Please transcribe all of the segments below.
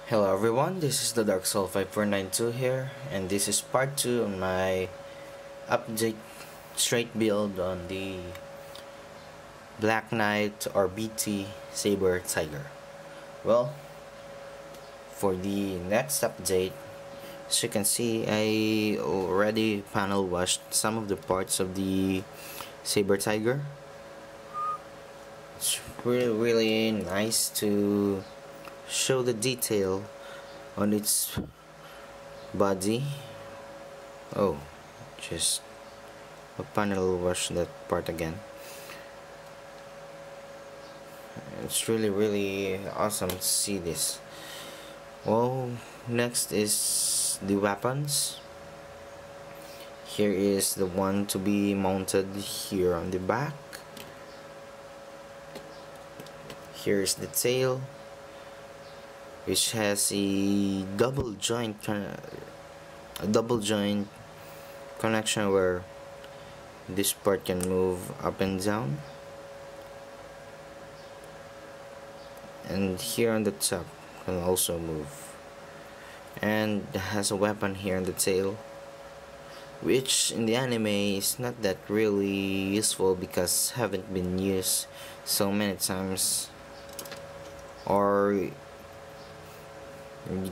Hello everyone, this is the Dark Soul 5492 here, and this is part 2 of my update straight build on the Black Knight or BT Saber Tiger. Well, for the next update, as you can see, I already panel washed some of the parts of the Saber Tiger. It's really nice to show the detail on its body. Oh, just a panel wash that part again. It's really awesome to see this. Well, next is the weapons. Here is the one to be mounted here on the back. Here is the tail, which has a double joint connection where this part can move up and down, and here on the top can also move, and has a weapon here on the tail, which in the anime is not that really useful because haven't been used so many times, or you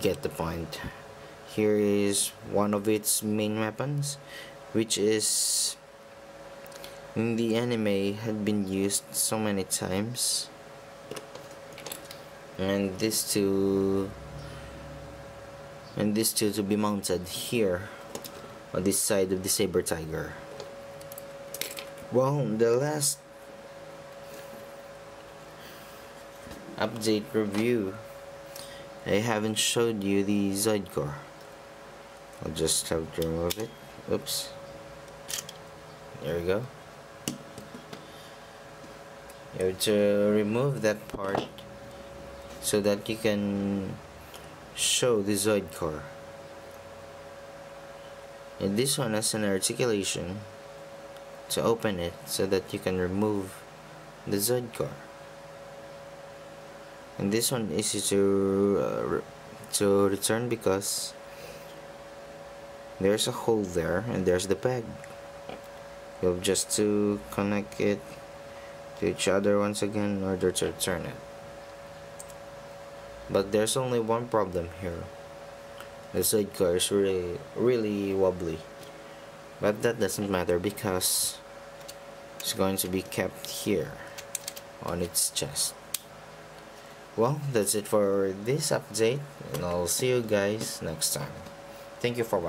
get the point. Here is one of its main weapons, which is in the anime had been used so many times, and these two to be mounted here on this side of the Saber Tiger. Well, the last update review, I haven't showed you the Zoid core. I'll just have to remove it. Oops. There we go. You have to remove that part so that you can show the Zoid core. And this one has an articulation to open it so that you can remove the Zoid core. And this one is easy to return because there's a hole there and there's the peg. You have just to connect it to each other once again in order to return it. But there's only one problem here. The side core is really wobbly, but that doesn't matter because it's going to be kept here on its chest. Well, that's it for this update, and I'll see you guys next time. Thank you for watching.